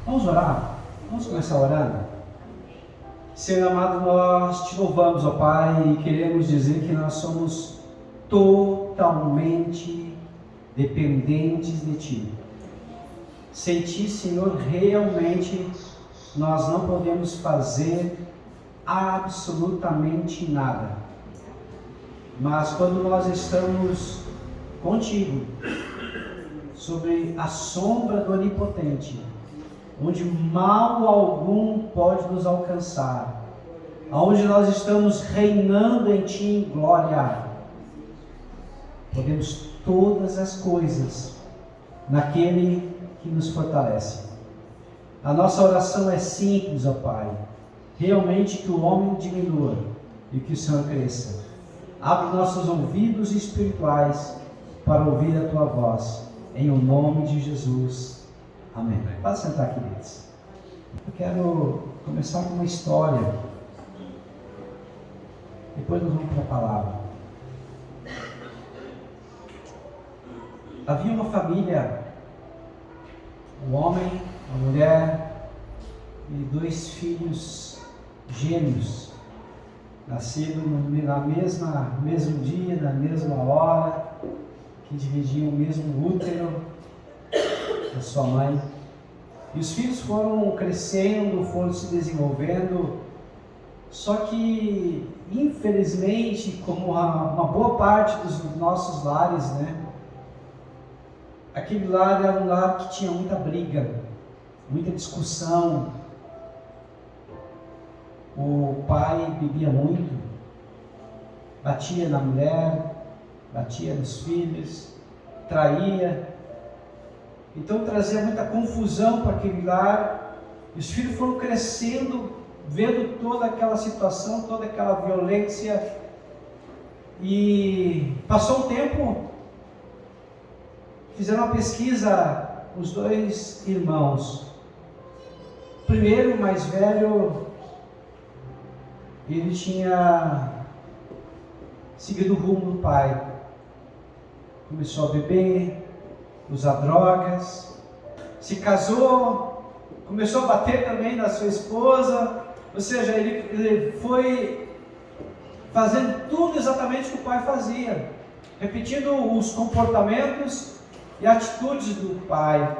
Vamos orar? Vamos começar orando? Senhor amado, nós te louvamos, ó Pai, e queremos dizer que nós somos totalmente dependentes de Ti. Sem Ti, Senhor, realmente nós não podemos fazer absolutamente nada. Mas quando nós estamos contigo, sobre a sombra do Onipotente, onde mal algum pode nos alcançar, onde nós estamos reinando em Ti em glória, podemos todas as coisas naquele que nos fortalece. A nossa oração é simples, ó Pai, realmente que o homem diminua e que o Senhor cresça. Abre nossos ouvidos espirituais para ouvir a Tua voz, em o nome de Jesus. Amém. Pode sentar, queridos. Eu quero começar com uma história. Depois nós vamos para a palavra. Havia uma família, um homem, uma mulher e 2 filhos gêmeos, nascidos no mesmo dia, na mesma hora, que dividiam o mesmo útero da sua mãe. E os filhos foram crescendo, foram se desenvolvendo, só que, infelizmente, como uma boa parte dos nossos lares, aquele lar era um lar que tinha muita briga, muita discussão. O pai bebia muito, batia na mulher, batia nos filhos, traía. Então trazia muita confusão para aquele lar. E os filhos foram crescendo, vendo toda aquela situação, toda aquela violência. E passou um tempo, fizeram uma pesquisa, os 2 irmãos. O primeiro, o mais velho, ele tinha seguido o rumo do pai. Começou a beber, usar drogas, se casou, começou a bater também na sua esposa, ou seja, ele foi fazendo tudo exatamente o que o pai fazia, repetindo os comportamentos e atitudes do pai.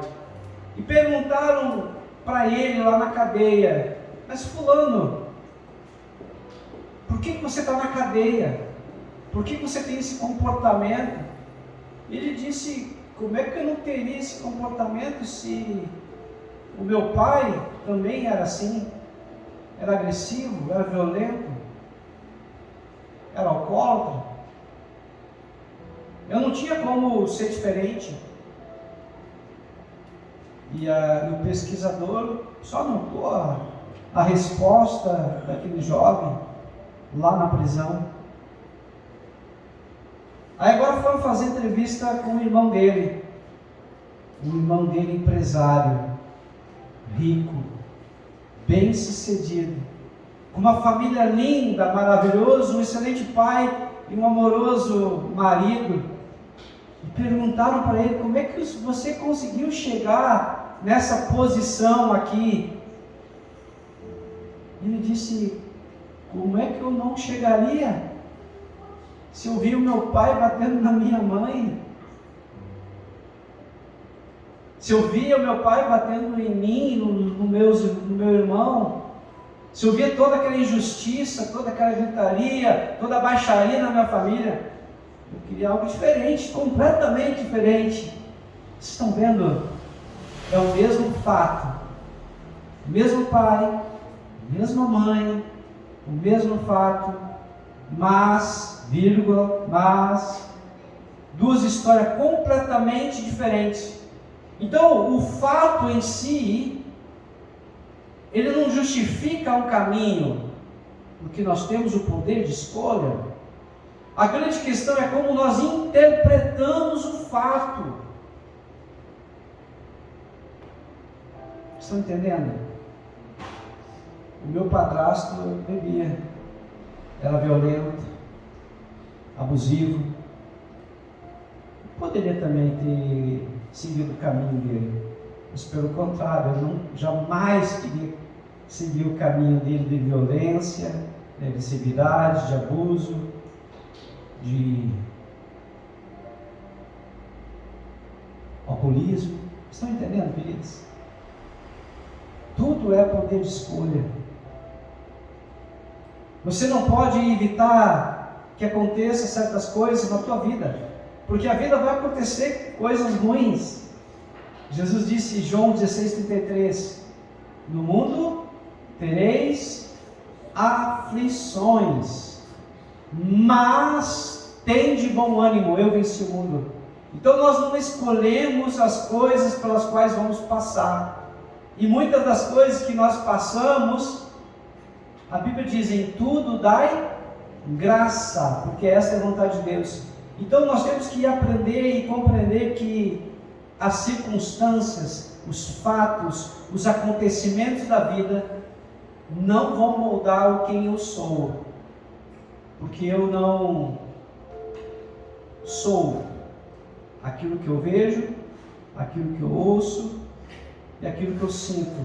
E perguntaram para ele lá na cadeia: mas fulano, por que você está na cadeia? Por que você tem esse comportamento? Ele disse: como é que eu não teria esse comportamento se o meu pai também era assim? Era agressivo, era violento, era alcoólatra. Eu não tinha como ser diferente. E o pesquisador só anotou a resposta daquele jovem lá na prisão. Aí agora foram fazer entrevista com o irmão dele empresário, rico, bem sucedido, com uma família linda, maravilhoso, um excelente pai e um amoroso marido. E perguntaram para ele: como é que você conseguiu chegar nessa posição aqui? Ele disse: como é que eu não chegaria se eu vi o meu pai batendo na minha mãe? Se eu via o meu pai batendo em mim, no meu irmão, se eu via toda aquela injustiça, toda aquela gritaria, toda a baixaria na minha família, eu queria algo diferente, completamente diferente. Vocês estão vendo? É o mesmo fato, o mesmo pai, a mesma mãe, o mesmo fato, mas 2 histórias completamente diferentes. Então, o fato em si, ele não justifica um caminho, porque nós temos o poder de escolha. A grande questão é como nós interpretamos o fato. Estão entendendo? O meu padrasto bebia, era violento, abusivo. Poderia também ter seguido o caminho dele, Mas pelo contrário, eu jamais queria seguir o caminho dele de violência, de agressividade, de abuso, de alcoolismo. Estão entendendo, queridos? Tudo é poder de escolha. Você não pode evitar que aconteça certas coisas na tua vida, porque a vida vai acontecer coisas ruins. Jesus disse em João 16:33, no mundo tereis aflições, mas tende bom ânimo, eu venci o mundo. Então nós não escolhemos as coisas pelas quais vamos passar, e muitas das coisas que nós passamos, a Bíblia diz, em tudo dai graça, porque essa é a vontade de Deus. Então nós temos que aprender e compreender que as circunstâncias, os fatos, os acontecimentos da vida não vão moldar o quem eu sou, porque eu não sou aquilo que eu vejo, aquilo que eu ouço e aquilo que eu sinto,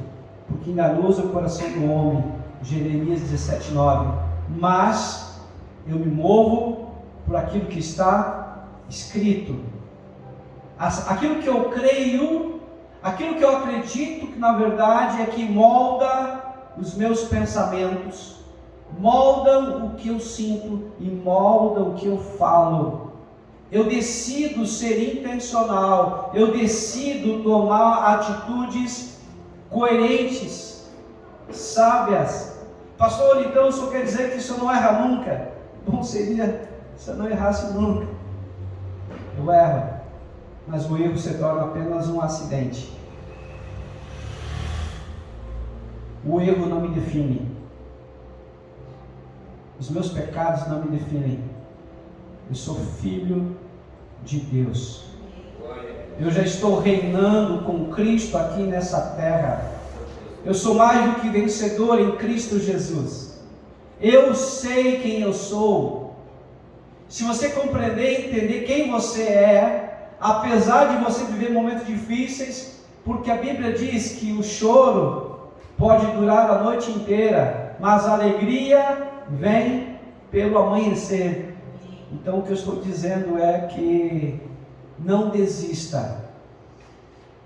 porque enganoso é o coração do homem, Jeremias 17:9, mas eu me movo por aquilo que está escrito, aquilo que eu creio, aquilo que eu acredito que na verdade é que molda os meus pensamentos, moldam o que eu sinto e moldam o que eu falo. Eu decido ser intencional, eu decido tomar atitudes coerentes, sábias. Pastor, então o senhor quer dizer que o senhor não erra nunca? Bom seria se eu não errasse nunca. Eu erro, mas o erro se torna apenas um acidente. O erro não me define. Os meus pecados não me definem. Eu sou filho de Deus. Eu já estou reinando com Cristo aqui nessa terra. Eu sou mais do que vencedor em Cristo Jesus. Eu sei quem eu sou. Se você compreender e entender quem você é, apesar de você viver momentos difíceis, porque a Bíblia diz que o choro pode durar a noite inteira, mas a alegria vem pelo amanhecer. Então o que eu estou dizendo é que não desista.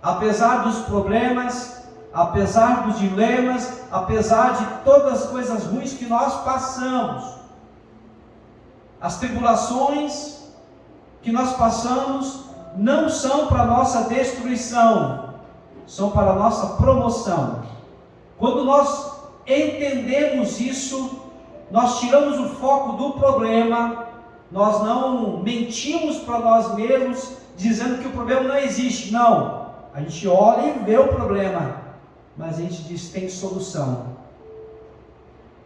Apesar dos problemas, apesar dos dilemas, apesar de todas as coisas ruins que nós passamos, as tribulações que nós passamos não são para nossa destruição, são para a nossa promoção. Quando nós entendemos isso, nós tiramos o foco do problema, nós não mentimos para nós mesmos, dizendo que o problema não existe. Não, a gente olha e vê o problema, mas a gente diz, tem solução.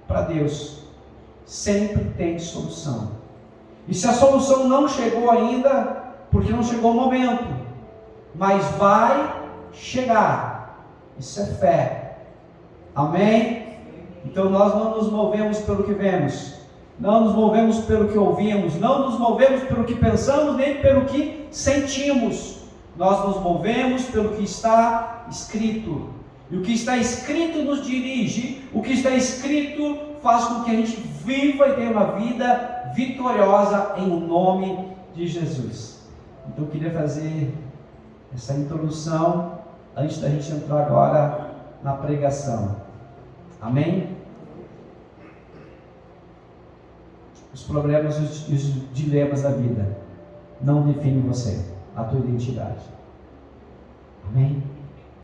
Para Deus, sempre tem solução. E se a solução não chegou ainda, porque não chegou o momento, mas vai chegar, isso é fé. Amém? Então nós não nos movemos pelo que vemos, não nos movemos pelo que ouvimos, não nos movemos pelo que pensamos, nem pelo que sentimos. Nós nos movemos pelo que está escrito. E o que está escrito nos dirige, o que está escrito faz com que a gente viva e tenha uma vida vitoriosa em nome de Jesus. Então eu queria fazer essa introdução antes da gente entrar agora na pregação. Amém? Os problemas e os dilemas da vida não definem você, a tua identidade. Amém?